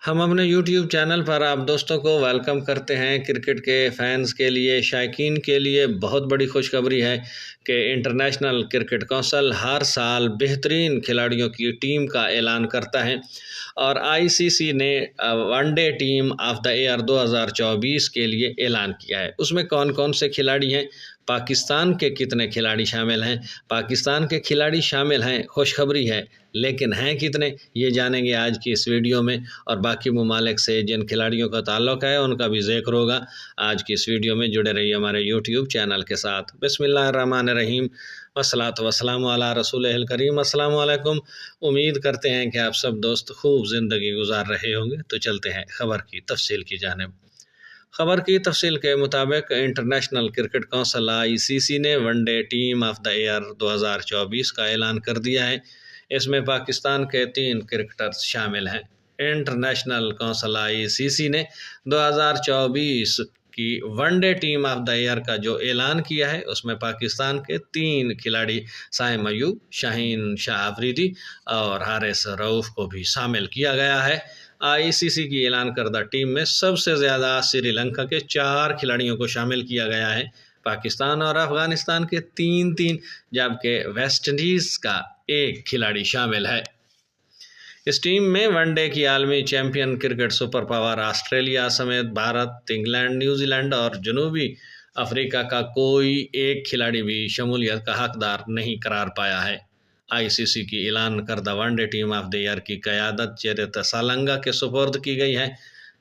हम अपने YouTube channel पर आप दोस्तों को वेलकम करते हैं। क्रिकेट के फैंस के लिए, शायकीन के लिए बहुत बड़ी खुशखबरी है कि इंटरनेशनल क्रिकेट काउंसिल हर साल बेहतरीन खिलाड़ियों की टीम का ऐलान करता है और आईसीसी ने one day team of the year 2024 के लिए ऐलान किया है। उसमें कौन कौन से खिलाड़ी हैं, पाकिस्तान के कितने खिलाड़ी शामिल हैं, पाकिस्तान के खिलाड़ी शामिल हैं, खुशखबरी है, लेकिन हैं कितने, ये जानेंगे आज की इस वीडियो में। और बाकी ममालिक से जिन खिलाड़ियों का ताल्लुक़ है उनका भी ज़िक्र होगा आज की इस वीडियो में। जुड़े रहिए हमारे यूट्यूब चैनल के साथ। बिस्मिल्लाहिर्रहमानिर्रहीम वस्सलातु वस्सलामु अला रसूलिल करीम। अस्सलामु अलैकुम। उम्मीद करते हैं कि आप सब दोस्त खूब ज़िंदगी गुजार रहे होंगे। तो चलते हैं खबर की तफसील की जानिब। खबर की तफसील के मुताबिक इंटरनेशनल क्रिकेट काउंसिल आईसीसी ने one day team of the year 2024 का ऐलान कर दिया है। इसमें पाकिस्तान के 3 क्रिकेटर्स शामिल हैं। इंटरनेशनल काउंसिल आईसीसी ने 2024 की one day team of the year का जो ऐलान किया है उसमें पाकिस्तान के 3 खिलाड़ी साइम अयूब, शाहीन शाह अफरीदी और हारिस रऊफ को भी शामिल किया गया है। आईसीसी की ऐलान करदा टीम में सबसे ज़्यादा श्रीलंका के 4 खिलाड़ियों को शामिल किया गया है। पाकिस्तान और अफगानिस्तान के 3-3 जबकि वेस्ट इंडीज़ का 1 खिलाड़ी शामिल है। इस टीम में वनडे की आलमी champion cricket super power Australia समेत भारत, इंग्लैंड, न्यूजीलैंड और जनूबी अफ्रीका का कोई एक खिलाड़ी भी शमूलियत का हकदार नहीं करार पाया है। आईसीसी की ऐलान करदा one day team of the year की क़यादत चेरित सलंगा के सुपुर्द की गई है,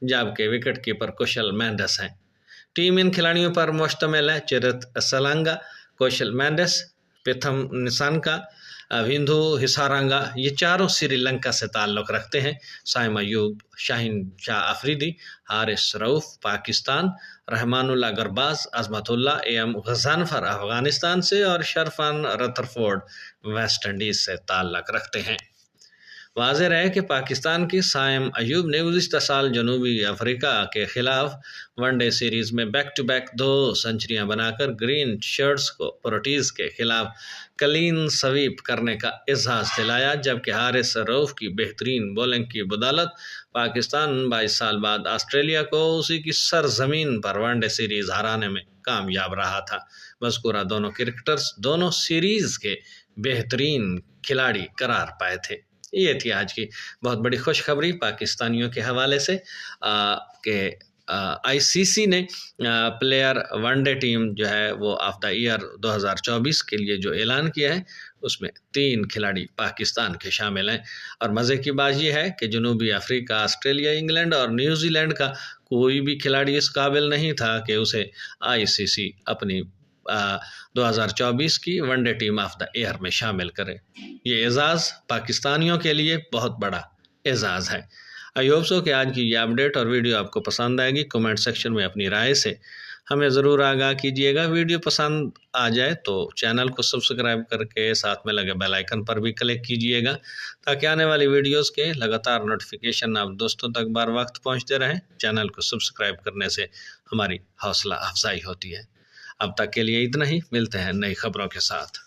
जबकि विकेट कीपर कुशल मेंडिस हैं। टीम इन खिलाड़ियों पर मुश्तमिल है: चेरित सलंगा, कुशल मेंडिस, पिथम निसानका, विंधु हिसारंगा। ये चारों श्रीलंका से ताल्लुक़ रखते हैं। साइम अयूब, शाहीन शाह अफरीदी, हारिस रऊफ पाकिस्तान, रहमानुल्लाह गरबाज, अज़मतुल्लाह एम गज़नफ़र अफ़गानिस्तान से और शरफन रदरफोर्ड वेस्ट इंडीज़ से ताल्लुक़ रखते हैं। वाज़ेह रहे कि पाकिस्तान की साइम अयूब ने गुज़िश्ता साल जनूबी अफ्रीका के ख़िलाफ़ वनडे सीरीज़ में बैक टू बैक 2 सेंचुरियाँ बनाकर ग्रीन शर्ट्स को प्रोटीज़ के ख़िलाफ़ क्लीन स्वीप करने का एजाज़ दिलाया, जबकि हारिस रऊफ की बेहतरीन बॉलिंग की बदौलत पाकिस्तान 22 साल बाद ऑस्ट्रेलिया को उसी की सरजमीन पर वनडे सीरीज़ हराने में कामयाब रहा था। मज़कूरा दोनों क्रिकेटर्स दोनों सीरीज़ के बेहतरीन खिलाड़ी करार पाए थे। ये थी आज की बहुत बड़ी खुशखबरी पाकिस्तानियों के हवाले से कि आईसीसी ने प्लेयर वनडे टीम जो है वो ऑफ द ईयर 2024 के लिए जो ऐलान किया है उसमें 3 खिलाड़ी पाकिस्तान के शामिल हैं। और मज़े की बात यह है कि जनूबी अफ्रीका, ऑस्ट्रेलिया, इंग्लैंड और न्यूजीलैंड का कोई भी खिलाड़ी इस काबिल नहीं था कि उसे आईसीसी अपनी 2024 की one day team of the year में शामिल करे। ये एजाज़ पाकिस्तानियों के लिए बहुत बड़ा एजाज़ है। आई होप सो कि आज की ये अपडेट और वीडियो आपको पसंद आएगी। कमेंट सेक्शन में अपनी राय से हमें ज़रूर आगाह कीजिएगा। वीडियो पसंद आ जाए तो चैनल को सब्सक्राइब करके साथ में लगे बेल आइकन पर भी क्लिक कीजिएगा ताकि आने वाली वीडियोस के लगातार नोटिफिकेशन आप दोस्तों तक बर वक्त पहुँचते रहें। चैनल को सब्सक्राइब करने से हमारी हौसला अफजाई होती है। अब तक के लिए इतना ही, मिलते हैं नई खबरों के साथ।